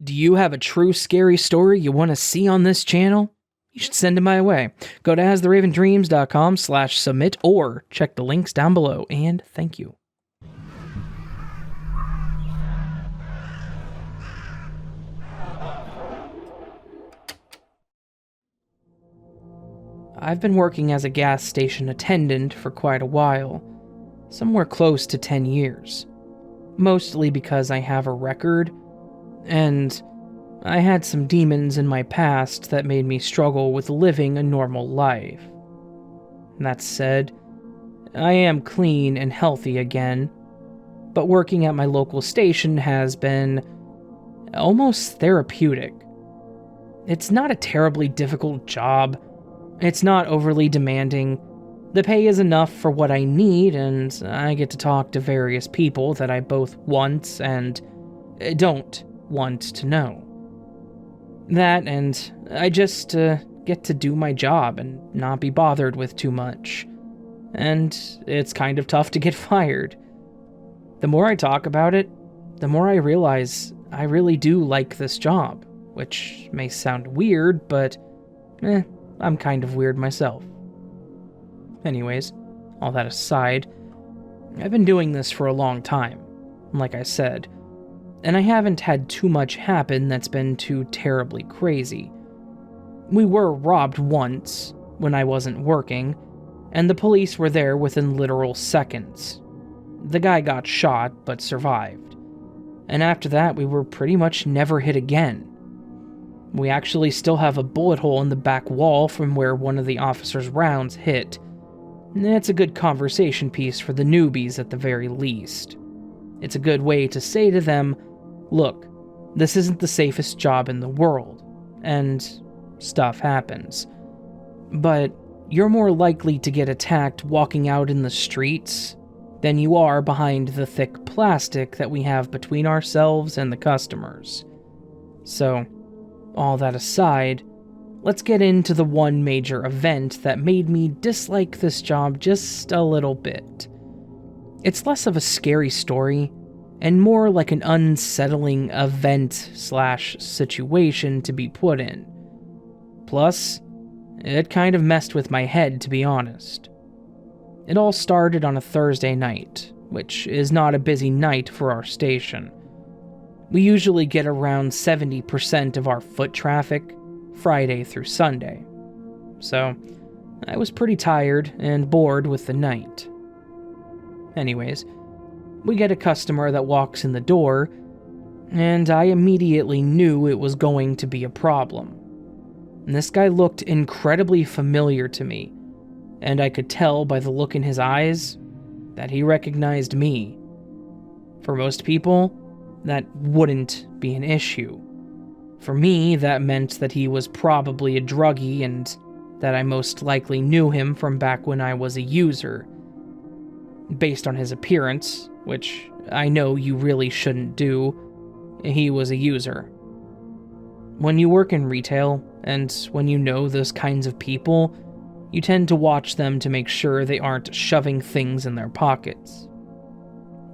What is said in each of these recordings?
Do you have a true scary story you want to see on this channel? You should send it my way. Go to astheravendreams.com/submit or check the links down below, and thank you. I've been working as a gas station attendant for quite a while, somewhere close to 10 years. Mostly because I have a record, and I had some demons in my past that made me struggle with living a normal life. That said, I am clean and healthy again, but working at my local station has been almost therapeutic. It's not a terribly difficult job. It's not overly demanding. The pay is enough for what I need, and I get to talk to various people that I both want and don't want to know. That, and I just get to do my job and not be bothered with too much. And it's kind of tough to get fired. The more I talk about it, the more I realize I really do like this job, which may sound weird, but I'm kind of weird myself. Anyways, all that aside, I've been doing this for a long time, like I said, and I haven't had too much happen that's been too terribly crazy. We were robbed once, when I wasn't working, and the police were there within literal seconds. The guy got shot, but survived. And after that, we were pretty much never hit again. We actually still have a bullet hole in the back wall from where one of the officer's rounds hit. It's a good conversation piece for the newbies at the very least. It's a good way to say to them, look, this isn't the safest job in the world, and stuff happens. But you're more likely to get attacked walking out in the streets than you are behind the thick plastic that we have between ourselves and the customers. So, all that aside, let's get into the one major event that made me dislike this job just a little bit. It's less of a scary story, and more like an unsettling event/situation to be put in. Plus, it kind of messed with my head, to be honest. It all started on a Thursday night, which is not a busy night for our station. We usually get around 70% of our foot traffic Friday through Sunday. So, I was pretty tired and bored with the night. Anyways, we get a customer that walks in the door, and I immediately knew it was going to be a problem. And this guy looked incredibly familiar to me, and I could tell by the look in his eyes that he recognized me. For most people, that wouldn't be an issue. For me, that meant that he was probably a druggie and that I most likely knew him from back when I was a user. Based on his appearance, which I know you really shouldn't do, he was a user. When you work in retail, and when you know those kinds of people, you tend to watch them to make sure they aren't shoving things in their pockets.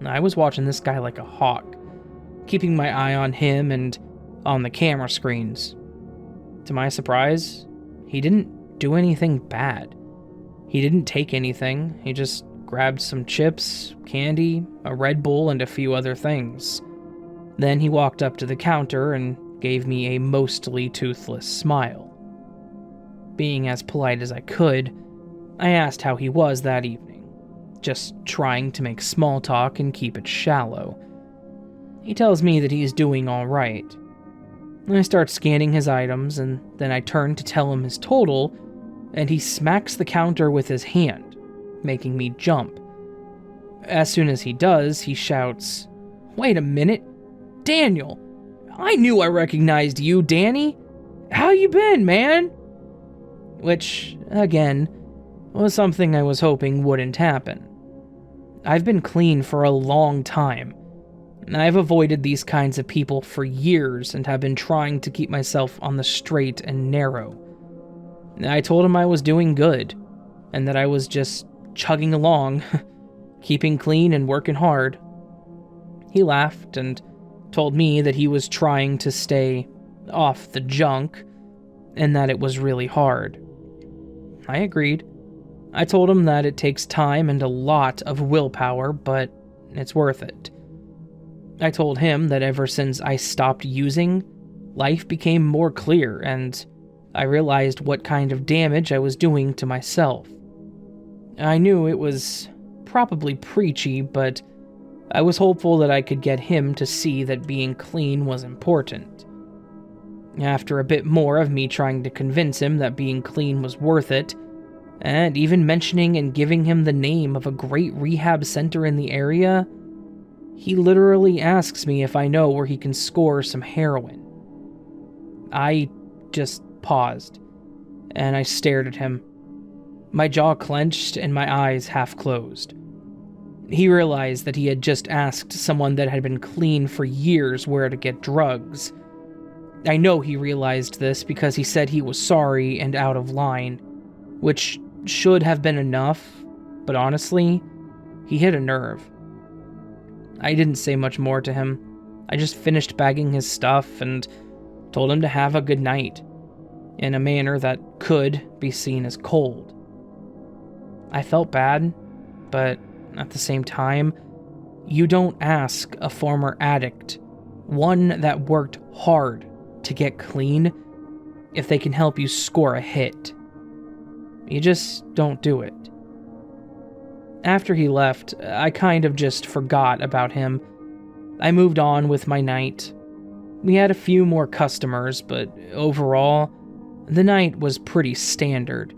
I was watching this guy like a hawk, keeping my eye on him and on the camera screens. To my surprise, he didn't do anything bad. He didn't take anything, he just grabbed some chips, candy, a Red Bull, and a few other things. Then he walked up to the counter and gave me a mostly toothless smile. Being as polite as I could, I asked how he was that evening, just trying to make small talk and keep it shallow. He tells me that he's doing all right. I start scanning his items, and then I turn to tell him his total, and he smacks the counter with his hand, making me jump. As soon as he does, he shouts, "Wait a minute, Daniel! I knew I recognized you, Danny! How you been, man?" Which, again, was something I was hoping wouldn't happen. I've been clean for a long time. I've avoided these kinds of people for years and have been trying to keep myself on the straight and narrow. I told him I was doing good, and that I was just chugging along, keeping clean and working hard. He laughed and told me that he was trying to stay off the junk and that it was really hard. I agreed. I told him that it takes time and a lot of willpower, but it's worth it. I told him that ever since I stopped using, life became more clear and I realized what kind of damage I was doing to myself. I knew it was probably preachy, but I was hopeful that I could get him to see that being clean was important. After a bit more of me trying to convince him that being clean was worth it, and even mentioning and giving him the name of a great rehab center in the area, he literally asks me if I know where he can score some heroin. I just paused, and I stared at him. My jaw clenched and my eyes half closed. He realized that he had just asked someone that had been clean for years where to get drugs. I know he realized this because he said he was sorry and out of line, which should have been enough, but honestly, he hit a nerve. I didn't say much more to him. I just finished bagging his stuff and told him to have a good night, in a manner that could be seen as cold. I felt bad, but at the same time, you don't ask a former addict, one that worked hard to get clean, if they can help you score a hit. You just don't do it. After he left, I kind of just forgot about him. I moved on with my night. We had a few more customers, but overall, the night was pretty standard.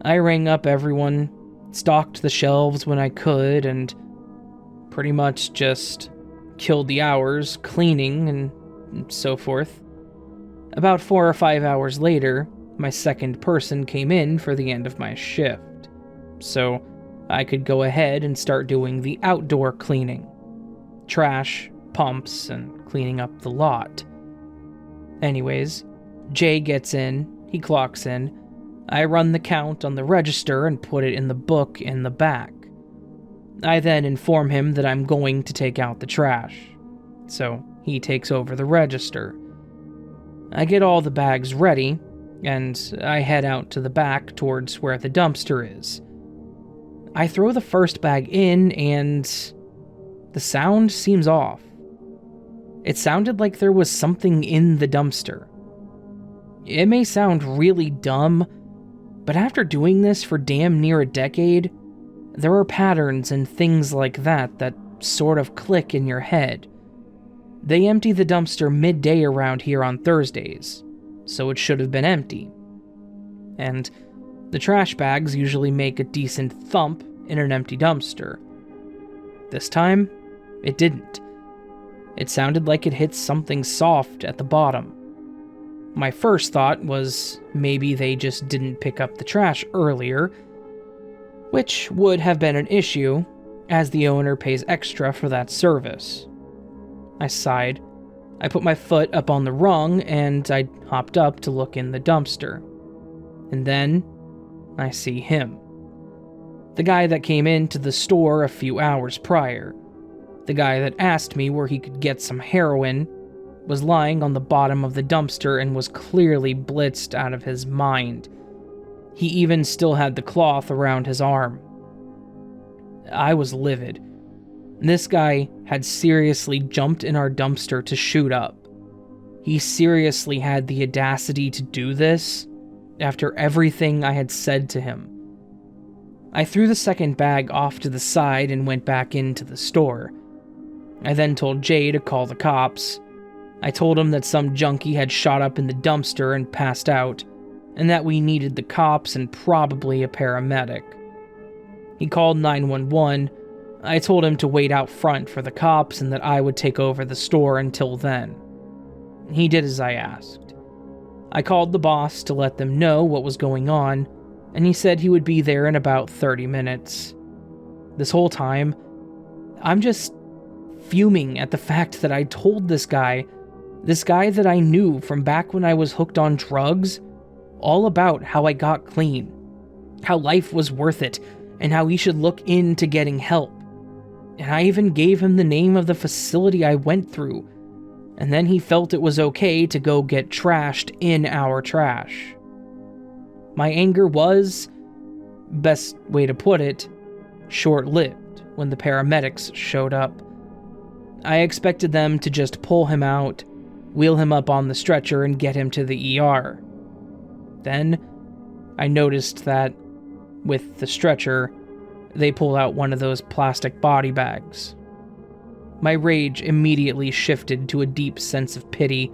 I rang up everyone, stocked the shelves when I could, and pretty much just killed the hours cleaning and so forth. About 4 or 5 hours later, my second person came in for the end of my shift, so I could go ahead and start doing the outdoor cleaning. Trash, pumps, and cleaning up the lot. Anyways, Jay gets in, he clocks in, I run the count on the register and put it in the book in the back. I then inform him that I'm going to take out the trash, so he takes over the register. I get all the bags ready, and I head out to the back towards where the dumpster is. I throw the first bag in, and the sound seems off. It sounded like there was something in the dumpster. It may sound really dumb, but after doing this for damn near a decade, there are patterns and things like that sort of click in your head. They empty the dumpster midday around here on Thursdays, so it should have been empty. And the trash bags usually make a decent thump in an empty dumpster. This time, it didn't. It sounded like it hit something soft at the bottom. My first thought was maybe they just didn't pick up the trash earlier, which would have been an issue, as the owner pays extra for that service. I sighed. I put my foot up on the rung, and I hopped up to look in the dumpster. And then, I see him. The guy that came into the store a few hours prior. The guy that asked me where he could get some heroin was lying on the bottom of the dumpster and was clearly blitzed out of his mind. He even still had the cloth around his arm. I was livid. This guy had seriously jumped in our dumpster to shoot up. He seriously had the audacity to do this after everything I had said to him. I threw the second bag off to the side and went back into the store. I then told Jay to call the cops. I told him that some junkie had shot up in the dumpster and passed out, and that we needed the cops and probably a paramedic. He called 911. I told him to wait out front for the cops and that I would take over the store until then. He did as I asked. I called the boss to let them know what was going on, and he said he would be there in about 30 minutes. This whole time, I'm just fuming at the fact that I told this guy that I knew from back when I was hooked on drugs, all about how I got clean, how life was worth it, and how he should look into getting help. And I even gave him the name of the facility I went through, and then he felt it was okay to go get trashed in our trash. My anger was, best way to put it, short-lived when the paramedics showed up. I expected them to just pull him out, wheel him up on the stretcher, and get him to the ER. Then, I noticed that, with the stretcher, they pulled out one of those plastic body bags. My rage immediately shifted to a deep sense of pity.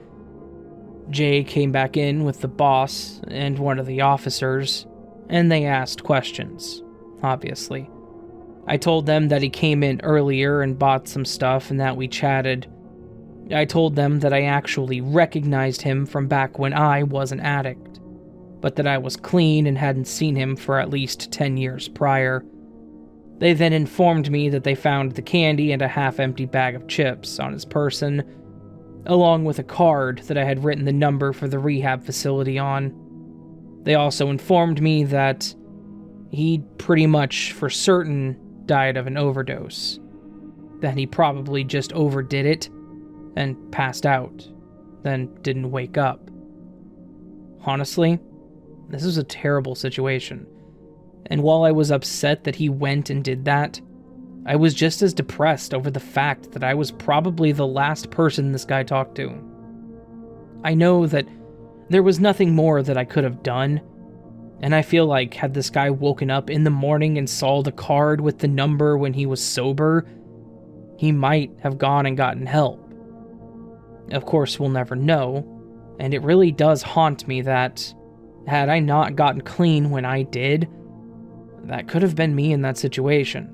Jay came back in with the boss and one of the officers, and they asked questions, obviously. I told them that he came in earlier and bought some stuff and that we chatted. I told them that I actually recognized him from back when I was an addict, but that I was clean and hadn't seen him for at least 10 years prior. They then informed me that they found the candy and a half-empty bag of chips on his person, along with a card that I had written the number for the rehab facility on. They also informed me that he pretty much for certain died of an overdose, that he probably just overdid it and passed out, then didn't wake up. Honestly, this was a terrible situation, and while I was upset that he went and did that, I was just as depressed over the fact that I was probably the last person this guy talked to. I know that there was nothing more that I could have done, and I feel like had this guy woken up in the morning and saw the card with the number when he was sober, he might have gone and gotten help. Of course, we'll never know, and it really does haunt me that, had I not gotten clean when I did, that could have been me in that situation.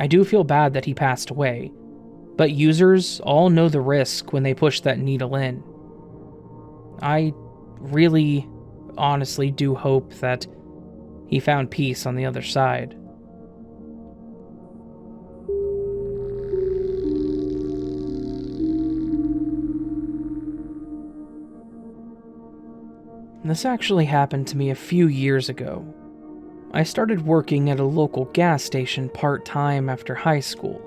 I do feel bad that he passed away, but users all know the risk when they push that needle in. I really, honestly do hope that he found peace on the other side. This actually happened to me a few years ago. I started working at a local gas station part-time after high school.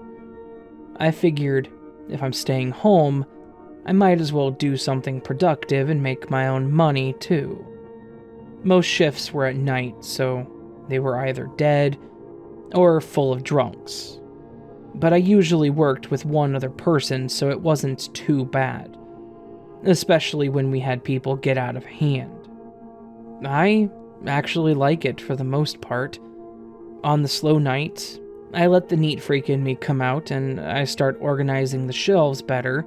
I figured, if I'm staying home, I might as well do something productive and make my own money, too. Most shifts were at night, so they were either dead or full of drunks. But I usually worked with one other person, so it wasn't too bad, especially when we had people get out of hand. I actually like it for the most part. On the slow nights, I let the neat freak in me come out and I start organizing the shelves better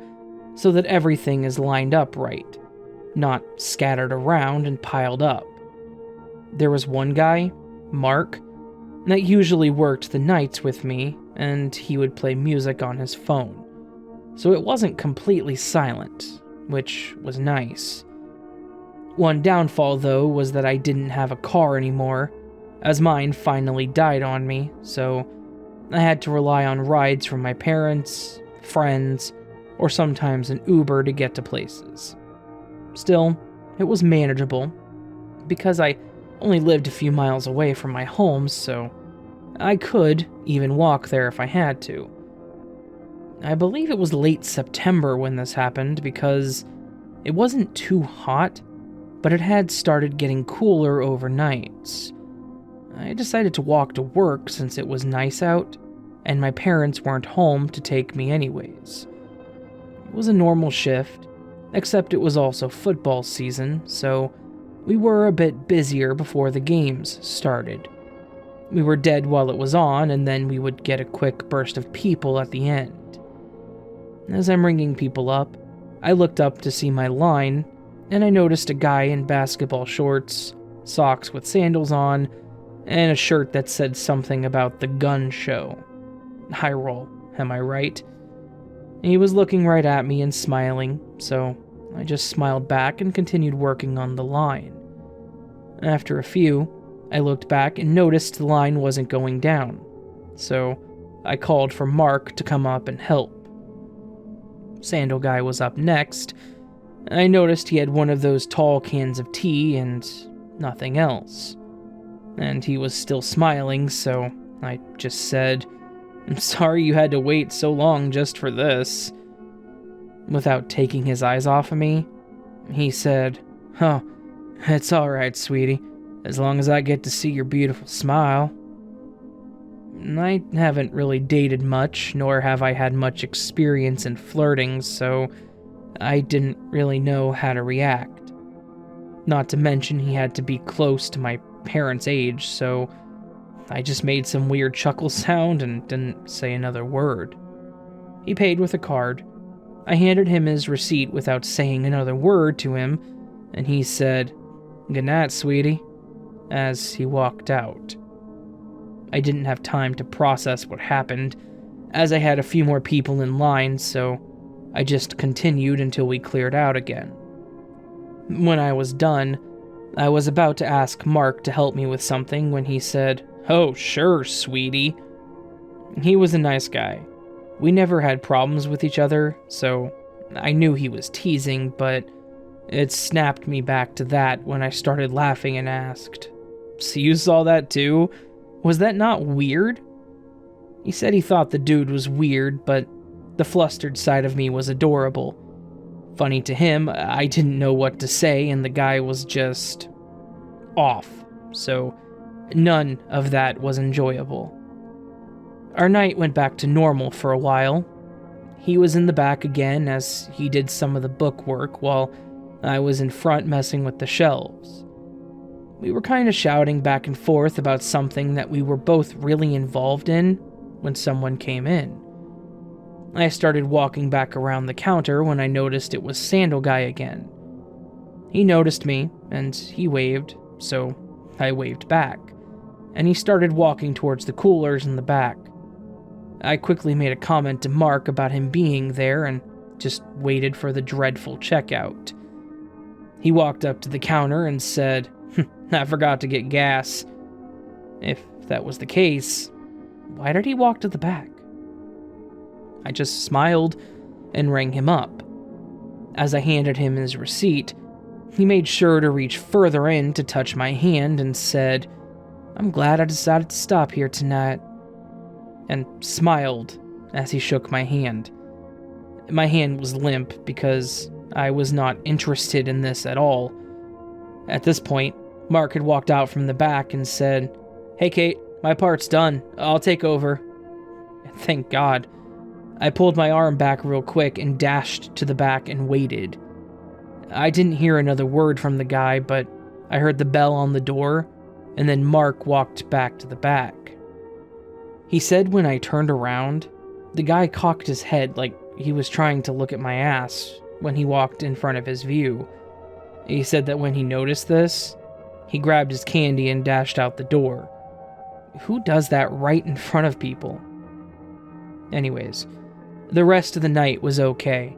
so that everything is lined up right, not scattered around and piled up. There was one guy, Mark, that usually worked the nights with me, and he would play music on his phone, so it wasn't completely silent, which was nice. One downfall, though, was that I didn't have a car anymore, as mine finally died on me, so I had to rely on rides from my parents, friends, or sometimes an Uber to get to places. Still, it was manageable, because I only lived a few miles away from my home, so I could even walk there if I had to. I believe it was late September when this happened, because it wasn't too hot, but it had started getting cooler overnight. I decided to walk to work since it was nice out, and my parents weren't home to take me anyways. It was a normal shift, except it was also football season, so we were a bit busier before the games started. We were dead while it was on, and then we would get a quick burst of people at the end. As I'm ringing people up, I looked up to see my line, and I noticed a guy in basketball shorts, socks with sandals on, and a shirt that said something about the gun show. High roll, am I right? He was looking right at me and smiling, so I just smiled back and continued working on the line. After a few, I looked back and noticed the line wasn't going down, so I called for Mark to come up and help. Sandal guy was up next. I noticed he had one of those tall cans of tea and nothing else. And he was still smiling, so I just said, I'm sorry you had to wait so long just for this." Without taking his eyes off of me, he said, "Oh, it's alright, sweetie, as long as I get to see your beautiful smile." I haven't really dated much, nor have I had much experience in flirting, so I didn't really know how to react. Not to mention he had to be close to my parents' age, so I just made some weird chuckle sound and didn't say another word. He paid with a card. I handed him his receipt without saying another word to him, and he said, "Good night, sweetie," as he walked out. I didn't have time to process what happened, as I had a few more people in line, so I just continued until we cleared out again. When I was done, I was about to ask Mark to help me with something when he said, "Oh, sure, sweetie." He was a nice guy. We never had problems with each other, so I knew he was teasing, but it snapped me back to that when I started laughing and asked, "So you saw that too? Was that not weird?" He said he thought the dude was weird, but the flustered side of me was adorable. Funny to him, I didn't know what to say, and the guy was just off, so none of that was enjoyable. Our night went back to normal for a while. He was in the back again as he did some of the book work while I was in front messing with the shelves. We were kind of shouting back and forth about something that we were both really involved in when someone came in. I started walking back around the counter when I noticed it was Sandal Guy again. He noticed me, and he waved, so I waved back, and he started walking towards the coolers in the back. I quickly made a comment to Mark about him being there and just waited for the dreadful checkout. He walked up to the counter and said, "I forgot to get gas." If that was the case, why did he walk to the back? I just smiled and rang him up. As I handed him his receipt, he made sure to reach further in to touch my hand and said, "I'm glad I decided to stop here tonight," and smiled as he shook my hand. My hand was limp because I was not interested in this at all. At this point, Mark had walked out from the back and said, "Hey Kate, my part's done. I'll take over." Thank God. I pulled my arm back real quick and dashed to the back and waited. I didn't hear another word from the guy, but I heard the bell on the door, and then Mark walked back to the back. He said when I turned around, the guy cocked his head like he was trying to look at my ass when he walked in front of his view. He said that when he noticed this, he grabbed his candy and dashed out the door. Who does that right in front of people? Anyways, the rest of the night was okay.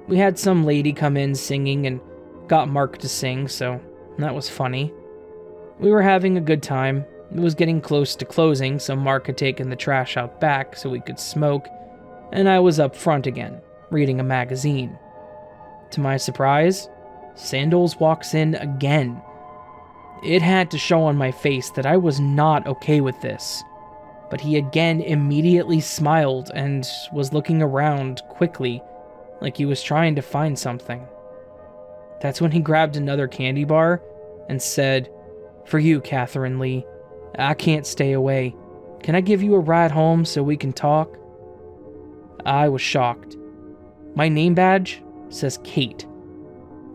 We had some lady come in singing and got Mark to sing, so that was funny. We were having a good time. It was getting close to closing, so Mark had taken the trash out back so we could smoke, and I was up front again, reading a magazine. To my surprise, Sandals walks in again. It had to show on my face that I was not okay with this, but he again immediately smiled and was looking around quickly, like he was trying to find something. That's when he grabbed another candy bar and said, "For you, Catherine Lee. I can't stay away. Can I give you a ride home so we can talk?" I was shocked. My name badge says Kate.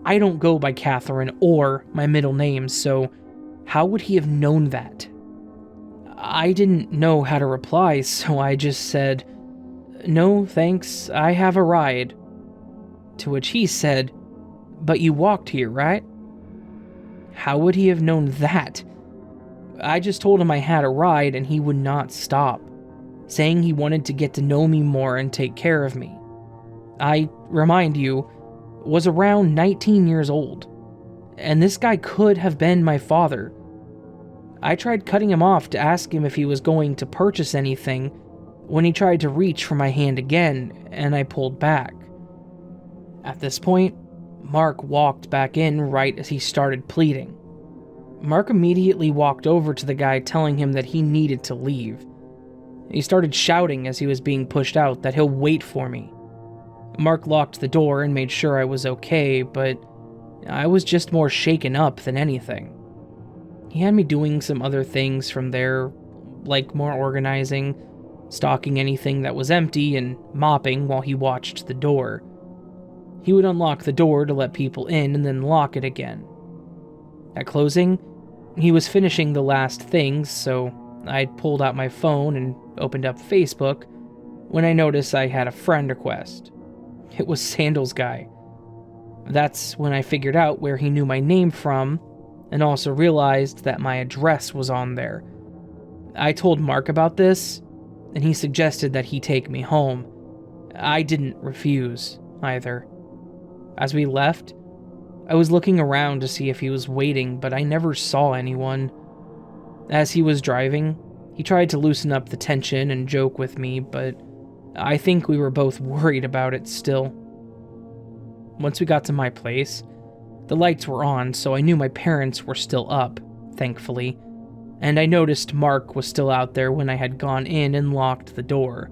I don't go by Catherine or my middle name, so how would he have known that? I didn't know how to reply, so I just said, "No, thanks, I have a ride." To which he said, "But you walked here, right?" How would he have known that? I just told him I had a ride and he would not stop, saying he wanted to get to know me more and take care of me. I, remind you, was around 19 years old, and this guy could have been my father. I tried cutting him off to ask him if he was going to purchase anything when he tried to reach for my hand again, and I pulled back. At this point, Mark walked back in right as he started pleading. Mark immediately walked over to the guy telling him that he needed to leave. He started shouting as he was being pushed out that he'll wait for me. Mark locked the door and made sure I was okay, but I was just more shaken up than anything. He had me doing some other things from there, like more organizing, stocking anything that was empty, and mopping while he watched the door. He would unlock the door to let people in and then lock it again. At closing, he was finishing the last things, so I'd pulled out my phone and opened up Facebook when I noticed I had a friend request. It was Sandals Guy. That's when I figured out where he knew my name from, and also realized that my address was on there. I told Mark about this, and he suggested that he take me home. I didn't refuse, either. As we left, I was looking around to see if he was waiting, but I never saw anyone. As he was driving, he tried to loosen up the tension and joke with me, but I think we were both worried about it still. Once we got to my place, the lights were on, so I knew my parents were still up, thankfully, and I noticed Mark was still out there when I had gone in and locked the door.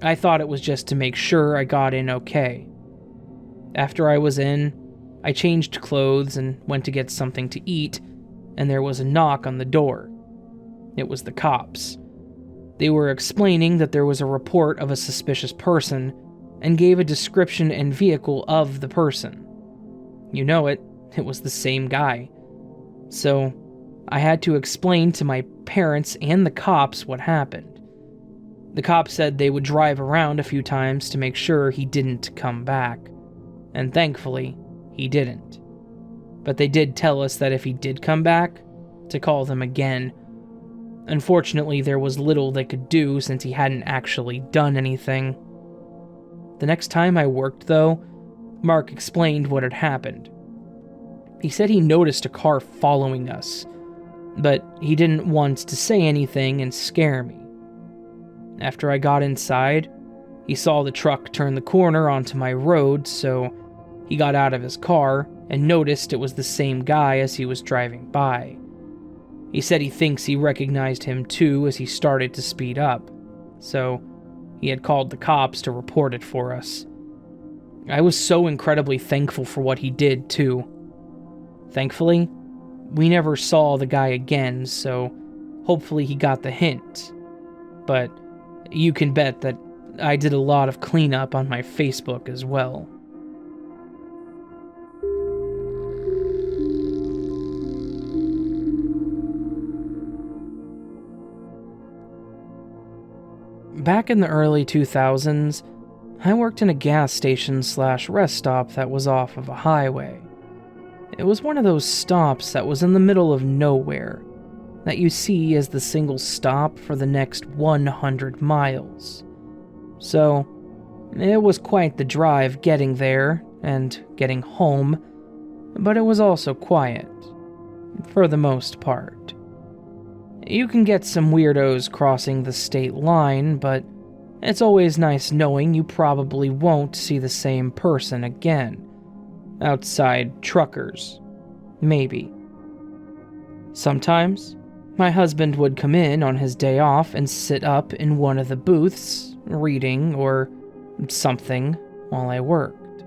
I thought it was just to make sure I got in okay. After I was in, I changed clothes and went to get something to eat, and there was a knock on the door. It was the cops. They were explaining that there was a report of a suspicious person and gave a description and vehicle of the person. You know it was the same guy. So, I had to explain to my parents and the cops what happened. The cops said they would drive around a few times to make sure he didn't come back, and thankfully, he didn't. But they did tell us that if he did come back, to call them again. Unfortunately, there was little they could do since he hadn't actually done anything. The next time I worked, though, Mark explained what had happened. He said he noticed a car following us, but he didn't want to say anything and scare me. After I got inside, he saw the truck turn the corner onto my road, so he got out of his car and noticed it was the same guy as he was driving by. He said he thinks he recognized him too as he started to speed up, so he had called the cops to report it for us. I was so incredibly thankful for what he did too. Thankfully, we never saw the guy again, so hopefully he got the hint. But you can bet that I did a lot of cleanup on my Facebook as well. Back in the early 2000s, I worked in a gas station / rest stop that was off of a highway. It was one of those stops that was in the middle of nowhere, that you see as the single stop for the next 100 miles. So, it was quite the drive getting there and getting home, but it was also quiet, for the most part. You can get some weirdos crossing the state line, but it's always nice knowing you probably won't see the same person again. Outside truckers. Maybe. Sometimes, my husband would come in on his day off and sit up in one of the booths, reading or something while I worked.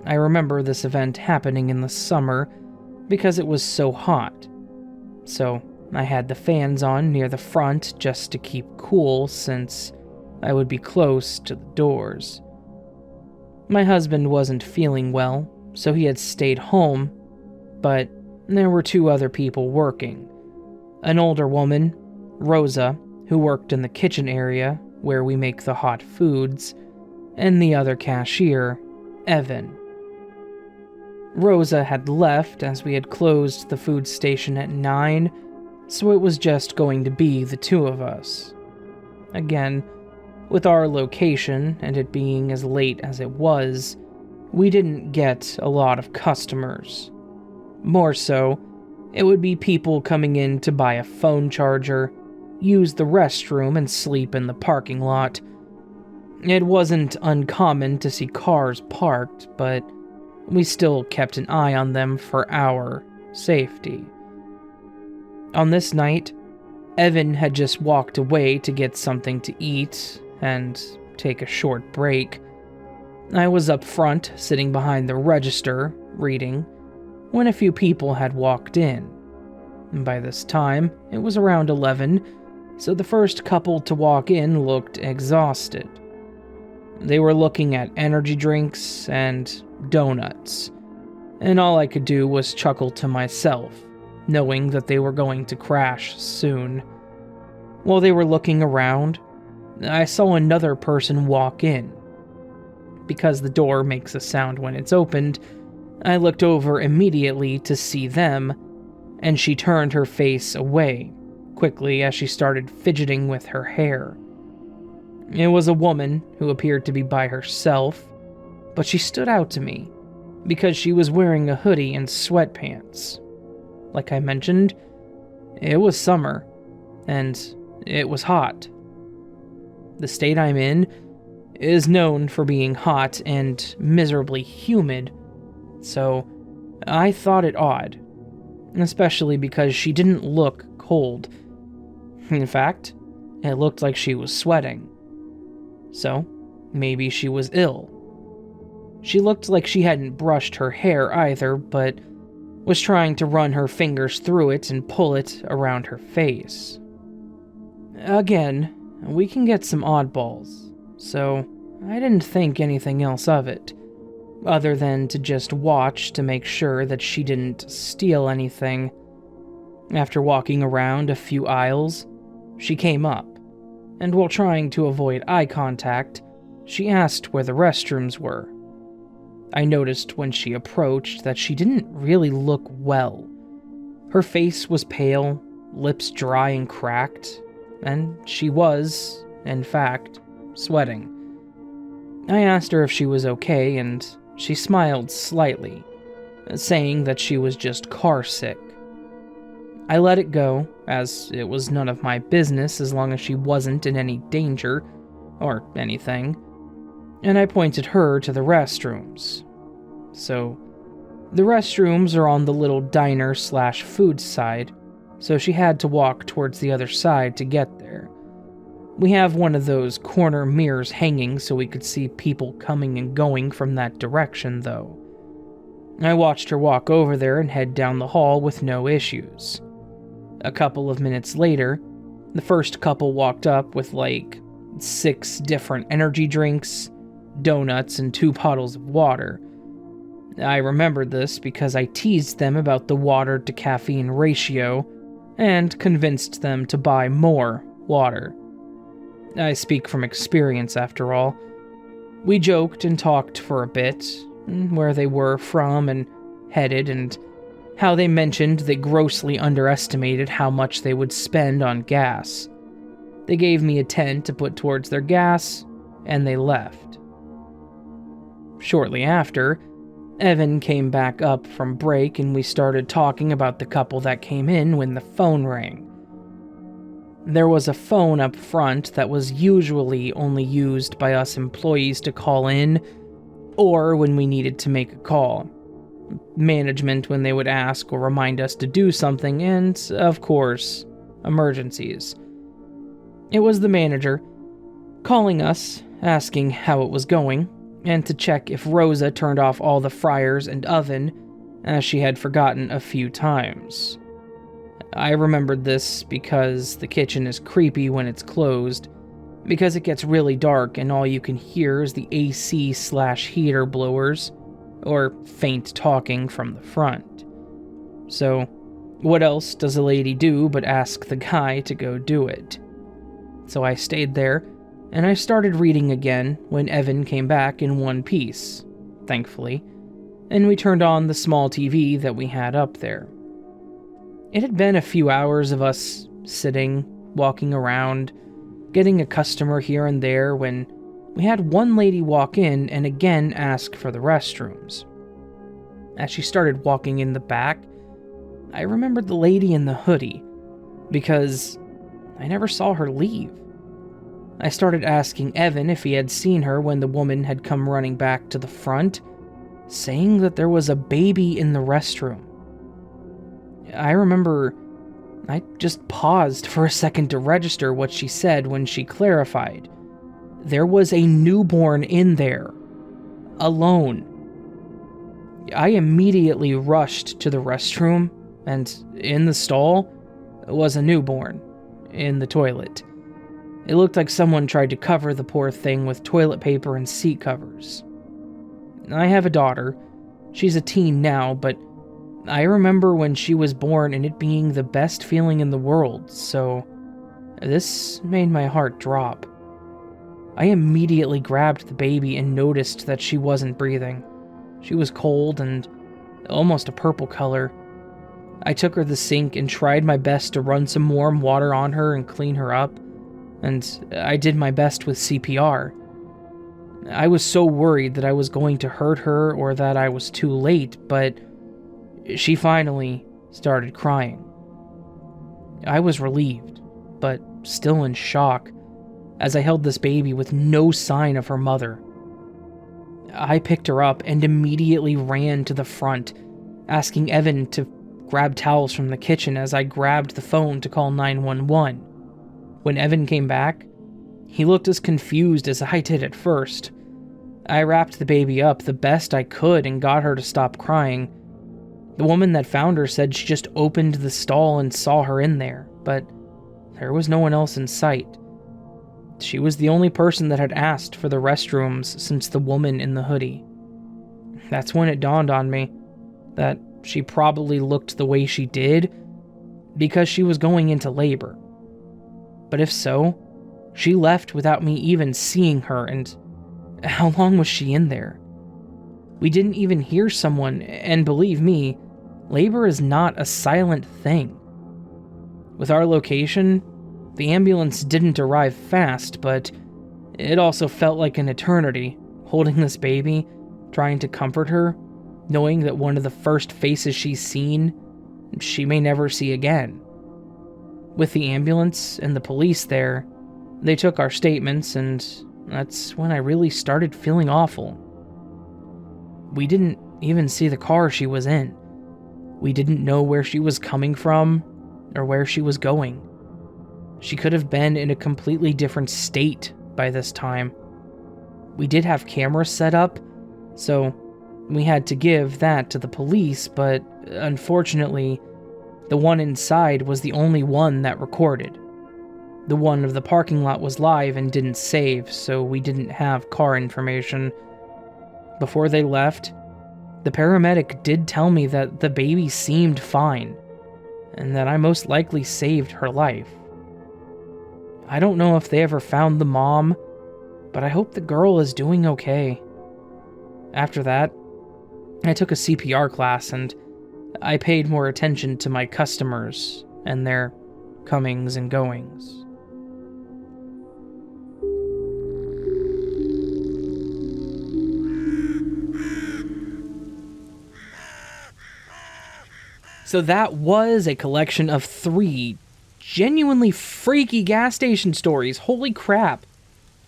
I remember this event happening in the summer because it was so hot. So, I had the fans on near the front just to keep cool since I would be close to the doors. My husband wasn't feeling well, so he had stayed home, but there were 2 other people working. An older woman, Rosa, who worked in the kitchen area where we make the hot foods, and the other cashier, Evan. Rosa had left as we had closed the food station at 9, so it was just going to be the 2 of us. Again, with our location and it being as late as it was, we didn't get a lot of customers. More so, it would be people coming in to buy a phone charger, use the restroom, and sleep in the parking lot. It wasn't uncommon to see cars parked, but we still kept an eye on them for our safety. On this night, Evan had just walked away to get something to eat and take a short break. I was up front, sitting behind the register, reading, when a few people had walked in. By this time, it was around 11, so the first couple to walk in looked exhausted. They were looking at energy drinks and donuts, and all I could do was chuckle to myself, knowing that they were going to crash soon. While they were looking around, I saw another person walk in. Because the door makes a sound when it's opened, I looked over immediately to see them, and she turned her face away quickly as she started fidgeting with her hair. It was a woman who appeared to be by herself, but she stood out to me because she was wearing a hoodie and sweatpants. Like I mentioned, it was summer, and it was hot. The state I'm in is known for being hot and miserably humid, so I thought it odd, especially because she didn't look cold. In fact, it looked like she was sweating. So, maybe she was ill. She looked like she hadn't brushed her hair either, but was trying to run her fingers through it and pull it around her face. Again, we can get some oddballs, so I didn't think anything else of it, other than to just watch to make sure that she didn't steal anything. After walking around a few aisles, she came up, and while trying to avoid eye contact, she asked where the restrooms were. I noticed when she approached that she didn't really look well. Her face was pale, lips dry and cracked, and she was, in fact, sweating. I asked her if she was okay, and she smiled slightly, saying that she was just car sick. I let it go, as it was none of my business as long as she wasn't in any danger, or anything, and I pointed her to the restrooms. So, the restrooms are on the little diner/food side, so she had to walk towards the other side to get there. We have one of those corner mirrors hanging so we could see people coming and going from that direction, though. I watched her walk over there and head down the hall with no issues. A couple of minutes later, the first couple walked up with like 6 different energy drinks, donuts, and 2 bottles of water. I remembered this because I teased them about the water to caffeine ratio and convinced them to buy more water. I speak from experience after all. We joked and talked for a bit, where they were from and headed, and how they mentioned they grossly underestimated how much they would spend on gas. They gave me a 10 to put towards their gas, and they left. Shortly after, Evan came back up from break and we started talking about the couple that came in when the phone rang. There was a phone up front that was usually only used by us employees to call in, or when we needed to make a call. Management when they would ask or remind us to do something, and, of course, emergencies. It was the manager, calling us, asking how it was going, and to check if Rosa turned off all the fryers and oven, as she had forgotten a few times. I remembered this because the kitchen is creepy when it's closed, because it gets really dark and all you can hear is the AC/heater blowers, or faint talking from the front. So, what else does a lady do but ask the guy to go do it? So I stayed there, and I started reading again when Evan came back in one piece, thankfully, and we turned on the small TV that we had up there. It had been a few hours of us sitting, walking around, getting a customer here and there when we had one lady walk in and again ask for the restrooms. As she started walking in the back, I remembered the lady in the hoodie, because I never saw her leave. I started asking Evan if he had seen her when the woman had come running back to the front, saying that there was a baby in the restroom. I remember I just paused for a second to register what she said when she clarified. There was a newborn in there. Alone. I immediately rushed to the restroom, and in the stall was a newborn in the toilet. It looked like someone tried to cover the poor thing with toilet paper and seat covers. I have a daughter. She's a teen now, but I remember when she was born and it being the best feeling in the world, so this made my heart drop. I immediately grabbed the baby and noticed that she wasn't breathing. She was cold and almost a purple color. I took her to the sink and tried my best to run some warm water on her and clean her up, and I did my best with CPR. I was so worried that I was going to hurt her or that I was too late, but she finally started crying. I was relieved, but still in shock, as I held this baby with no sign of her mother. I picked her up and immediately ran to the front, asking Evan to grab towels from the kitchen as I grabbed the phone to call 911. When Evan came back, he looked as confused as I did at first. I wrapped the baby up the best I could and got her to stop crying. The woman that found her said she just opened the stall and saw her in there, but there was no one else in sight. She was the only person that had asked for the restrooms since the woman in the hoodie. That's when it dawned on me that she probably looked the way she did because she was going into labor. But if so, she left without me even seeing her, and how long was she in there? We didn't even hear someone, and believe me, labor is not a silent thing. With our location, the ambulance didn't arrive fast, but it also felt like an eternity, holding this baby, trying to comfort her, knowing that one of the first faces she's seen, she may never see again. With the ambulance and the police there, they took our statements, and that's when I really started feeling awful. We didn't even see the car she was in. We didn't know where she was coming from or where she was going. She could have been in a completely different state by this time. We did have cameras set up, so we had to give that to the police, but unfortunately, the one inside was the only one that recorded. The one of the parking lot was live and didn't save, so we didn't have car information. Before they left, the paramedic did tell me that the baby seemed fine, and that I most likely saved her life. I don't know if they ever found the mom, but I hope the girl is doing okay. After that, I took a CPR class and I paid more attention to my customers and their comings and goings. So that was a collection of 3 genuinely freaky gas station stories. Holy crap.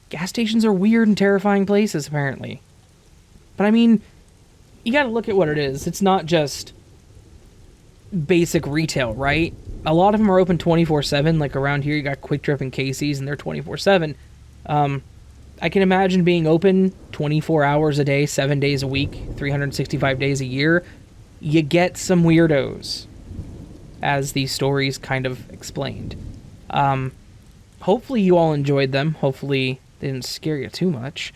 Gas stations are weird and terrifying places, apparently. But I mean, you gotta look at what it is. It's not just basic retail, right? A lot of them are open 24/7. Like around here, you got Quick Trip and Casey's, and they're 24/7. I can imagine being open 24 hours a day, 7 days a week, 365 days a year. You get some weirdos, as these stories kind of explained. Hopefully you all enjoyed them. Hopefully they didn't scare you too much.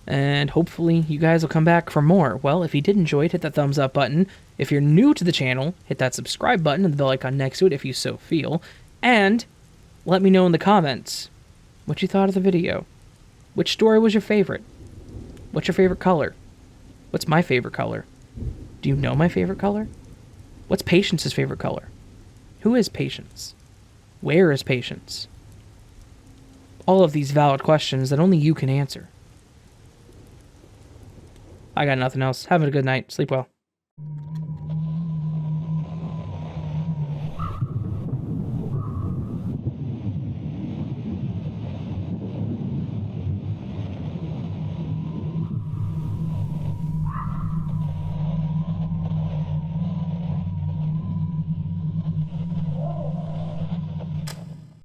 And hopefully you guys will come back for more. Well, if you did enjoy it, hit that thumbs up button. If you're new to the channel, hit that subscribe button and the bell icon next to it if you so feel. And let me know in the comments what you thought of the video. Which story was your favorite? What's your favorite color? What's my favorite color? Do you know my favorite color? What's Patience's favorite color? Who is Patience? Where is Patience? All of these valid questions that only you can answer. I got nothing else. Have a good night. Sleep well.